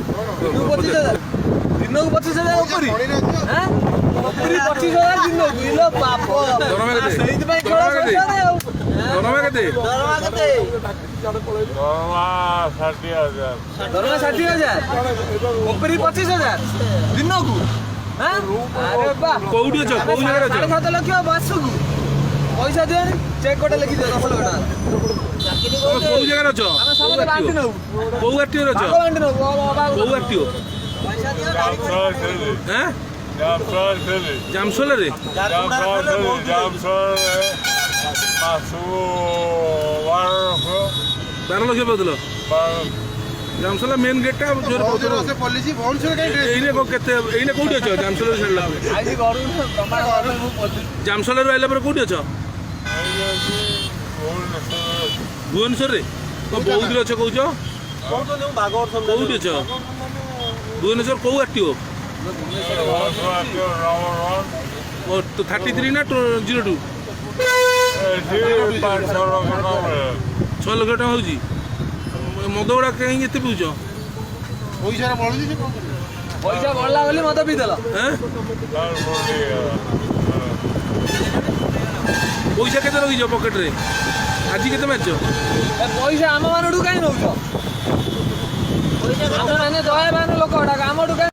25,000 ଦିନକୁ 25,000 ଉପରି 25,000 ଦିନକୁ ଇଲୋ ବାପ ସେଇଥିପାଇଁ ଖେଳ ସଂସାର ଆଉ ଦରମା କେତେ? ଦରମା କେତେ? ଦରମା 60,000 ଉପରି 25,000 ଦିନକୁ। ଆରେ ବା କୋଉଠି ଅଛ? କୋଉ ଜାଗାରେ ଅଛ? 7 ଲକ୍ଷ ମାସକୁ ପଇସା ଦିଅନି ଚେକ୍ ଗୋଟେ ଲେଖିଦିଅ 10 ଲକ୍ଷ ଟଙ୍କା। ତମେ କୋଉ ଜାଗାରେ ଅଛ? ଆମେ ସମସ୍ତେ ବାଣ୍ଟି ନବୁ କୋଉ ଆରଟିଓ ଅଛ? ବାଣ୍ଟି ନବୁ କୋଉ ଆରଟିଓ? ପଇସା ଦିଅ ଆଁ ଜାମସୋଲାରେ? ବାର ଲକ୍ଷ ପାଉଥିଲ? ଜାମସୋଲା ମେନ୍ ଗେଟ୍ଟା ଜୋର ପାଉଥିଲ। କେତେ ଏଇନେ କୋଉଠି ଅଛ? ଜାମସୋଲାରୁ ଛାଡ଼ିଲା ଜାମସୋଲାରୁ ଆଇଲା ପରେ କୋଉଠି ଅଛ? ଭୁବନେଶ୍ୱରରେ? ବୌଦ୍ଧରେ ଅଛ କହୁଛ? କୋଉଠି ଅଛ? ଭୁବନେଶ୍ୱର କୋଉ ଆରଟିଓ? 33 ନା 02? 6 ଲକ୍ଷ ଟଙ୍କା ହଉଛି। ମଦ ଗୁଡ଼ା କାହିଁକି ଏତେ ପିଉଛ? ପଇସା ବଢିଲା ବୋଲି ମଦ ପିଇଦେଲ। ପଇସା କେତେ ରଖିଛ ପକେଟରେ? ଆଜି କେତେ ମାରିଛ? ପଇସା ଆମ ମାନଠୁ କାହିଁ ନଉଛ? ଆମେ ମାନେ ଦୟାବାନ ଲୋକ ଆମଠୁ